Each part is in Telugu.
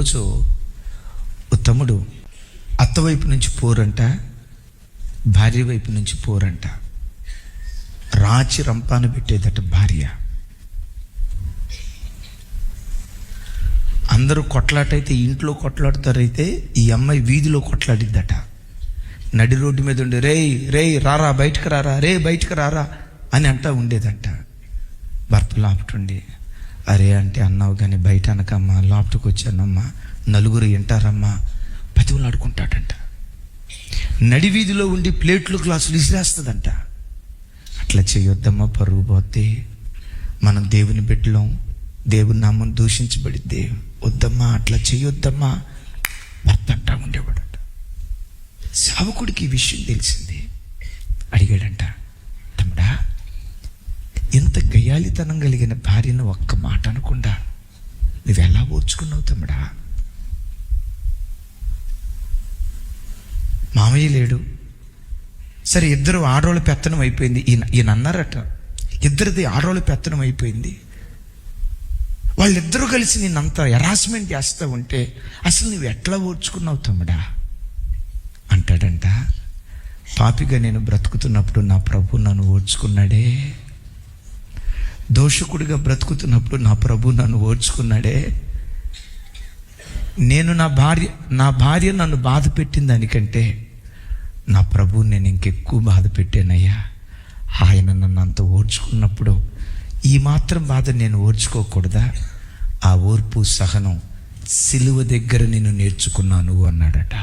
ఒకరోజు ఓ తమ్ముడు అత్తవైపు నుంచి పోరంట, భార్య వైపు నుంచి పోరంట. రాచి రంపాన పెట్టేదట భార్య. అందరూ కొట్లాటైతే ఇంట్లో కొట్లాడతారైతే ఈ అమ్మాయి వీధిలో కొట్లాడిద్దట. నడి రోడ్డు మీద ఉండి రేయ్ రారా బయటకు రారా, బయటకు రారా అని అంటా ఉండేదంట. భర్త లాపుటుండి అరే అంటే అన్నావు కానీ బయట అనకమ్మా, లాప్టుకు వచ్చానమ్మా, నలుగురు వింటారమ్మా, పతివులు ఆడుకుంటాడంట. నడి వీధిలో ఉండి ప్లేట్లు గ్లాసులు విసిరేస్తుందంట. అట్లా చేయొద్దమ్మా, పరుగు పోతే మనం దేవుని బిడ్డలం, దేవుని నామం దూషించబడిద్ది, వద్దమ్మా అట్లా చేయొద్దమ్మా భర్త అంటా ఉండేవాడట. సేవకుడికి ఈ విషయం తెలిసింది. అడిగాడంట, తమ్ముడా ఇంత గయ్యాళితనం కలిగిన భార్యను ఒక్క మాట అనకుండా నువ్వెలా ఓర్చుకున్నావు తమ్ముడా? మామయ్య లేడు, సరే ఇద్దరు ఆడవాళ్ళ పెత్తనం అయిపోయింది. ఈయన అన్నారట, ఇద్దరిది ఆడవాళ్ళ పెత్తనం అయిపోయింది, వాళ్ళిద్దరూ కలిసి నిన్నంత హెరాస్మెంట్ చేస్తూ ఉంటే అసలు నువ్వు ఎట్లా ఓర్చుకున్నావు తమ్ముడా అంటాడంట. పాపిగా నేను బ్రతుకుతున్నప్పుడు నా ప్రభు నన్ను ఓర్చుకున్నాడే, దోషకుడిగా బ్రతుకుతున్నప్పుడు నా ప్రభు నన్ను ఓర్చుకున్నాడే. నేను నా భార్య నన్ను బాధ పెట్టిన దానికంటే నా ప్రభువు నేను ఇంకెక్కువ బాధ పెట్టానయ్యా. ఆయన నన్ను అంత ఓర్చుకున్నప్పుడు ఈ మాత్రం బాధ నేను ఓర్చుకోకూడదా? ఆ ఓర్పు సహనం సిలువ దగ్గర నేను నేర్చుకున్నాను అన్నాడట.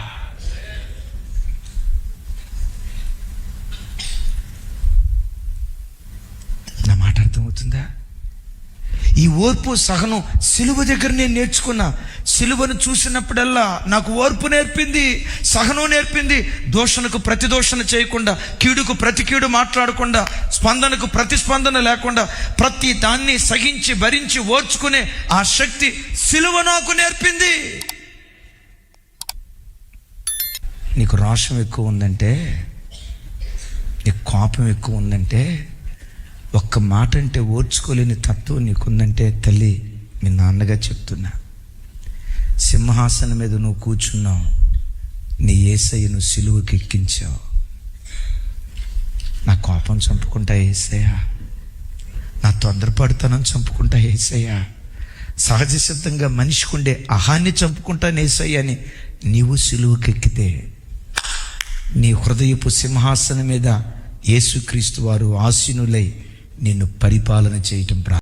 నా మాట అర్థమవుతుందా? ఈ ఓర్పు సహనం సిలువ దగ్గర నేను నేర్చుకున్నా. సిలువను చూసినప్పుడల్లా నాకు ఓర్పు నేర్పింది, సహనం నేర్పింది. దోషణకు ప్రతిదోషణ చేయకుండా, కీడుకు ప్రతి కీడు మాట్లాడకుండా, స్పందనకు ప్రతిస్పందన లేకుండా ప్రతి దాన్ని సహించి భరించి ఓర్చుకునే ఆ శక్తి సిలువ నాకు నేర్పింది. నీకు రోషం ఎక్కువ ఉందంటే, నీకు కోపం ఎక్కువ ఉందంటే, ఒక్క మాట అంటే ఓర్చుకోలేని తత్వం నీకుందంటే, తల్లి మీ నాన్నగా చెప్తున్నా, సింహాసనం మీద నువ్వు కూర్చున్నావు, నీ యేసయ్యను సిలువకి ఎక్కించావు. నా కోపం చంపుకుంటా యేసయ్యా, నా తొందరపడుతనం చంపుకుంటా యేసయ్యా, సహజ సిద్ధంగా మనిషికి ఉండే అహాన్ని చంపుకుంటా యేసయ్యా అని నీవు సిలువకి ఎక్కితే నీ హృదయపు సింహాసనం మీద యేసుక్రీస్తు వారు ఆసీనులై నిన్ను పరిపాలన చేయటం